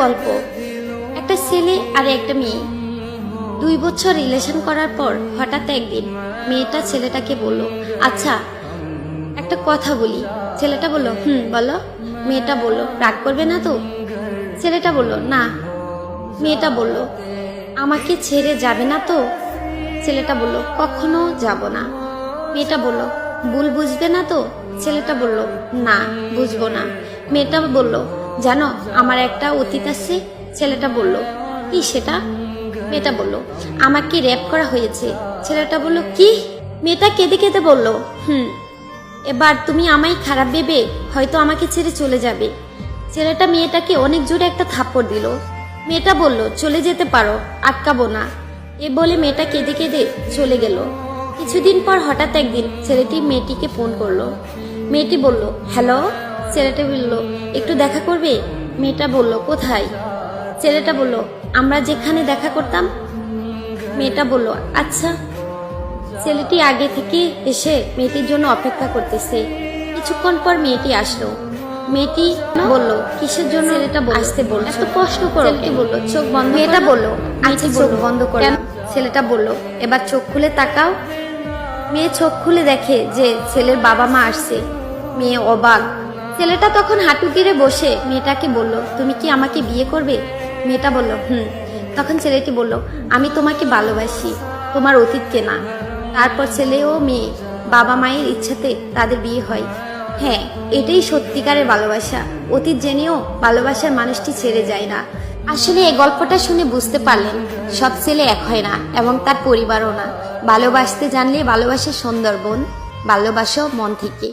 গল্প। একটা ছেলে আর একটা মেয়ে 2 বছর রিলেশন করার পর হঠাৎ একদিন মেয়েটা ছেলেটাকে বলল, আচ্ছা একটা কথা বলি। ছেলেটা বলল, বলো। মেয়েটা বলল, রাগ করবে না তো? ছেলেটা বলল, না। মেয়েটা বলল, আমাকে ছেড়ে যাবে না তো? ছেলেটা বলল, কখনো যাব না। মেয়েটা বলল, ভুল বুঝবে না তো? ছেলেটা বলল, না, বুঝবো না। মেয়েটা বলল, জানো আমার একটা অতীত আছে। ছেলেটা বলল, কি সেটা? মেয়েটা বলল, আমাকে রেপ করা হয়েছে। ছেলেটা বলল, কি? মেয়েটা কেঁদে কেঁদে বলল, এবার তুমি আমায় খারাপ ভেবে হয়তো আমাকে ছেড়ে চলে যাবে। ছেলেটা মেয়েটাকে অনেক জোরে একটা থাপ্পড় দিল। মেয়েটা বলল, চলে যেতে পারো, আটকাবো না। এ বলে মেয়েটা কেঁদে কেঁদে চলে গেল। কিছুদিন পর হঠাৎ একদিন ছেলেটি মেয়েটিকে ফোন করলো। মেয়েটি বলল, হ্যালো। ছেলেটা বলল, একটু দেখা করবে? মেয়েটা বলল, কোথায়? ছেলেটা বলল, আমরা যেখানে দেখা করতাম। মেয়েটা বলল, আচ্ছা। ছেলেটি আগে থেকে এসে মেয়েটির জন্য অপেক্ষা করতেছে। কিছুক্ষণ পর মেয়েটি আসলো। মেয়েটি বলল, কিসের জন্য ছেলেটা আসতে বলল? এত প্রশ্ন করো। ছেলেটি বলল, চোখ বন্ধ। মেয়েটা বলল, আচ্ছা চোখ বন্ধ করো। ছেলেটা বলল, এবার চোখ খুলে তাকাও। মেয়ে চোখ খুলে দেখে যে ছেলের বাবা মা আসছে। মেয়ে অবাক। ছেলেটা তখন হাঁটু গেড়ে বসে মেয়েটাকে বলল, তুমি কি আমাকে বিয়ে করবে? মেয়েটা বলল, তখন ছেলেটি বলল, আমি তোমাকে ভালোবাসি, তোমার অতীতকে না। তারপর ছেলে ও মেয়ে বাবা মায়ের ইচ্ছাতে তাদের বিয়ে হয়। হ্যাঁ, এটাই সত্যিকারের ভালোবাসা। অতীত জেনেও ভালোবাসার মানুষটি ছেড়ে যায় না। আসলে এই গল্পটা শুনে বুঝতে পারলেন, সব ছেলে এক হয় না এবং তার পরিবারও না। ভালোবাসতে জানলে ভালোবাসা সুন্দরবন, ভালোবাসো মন থেকে।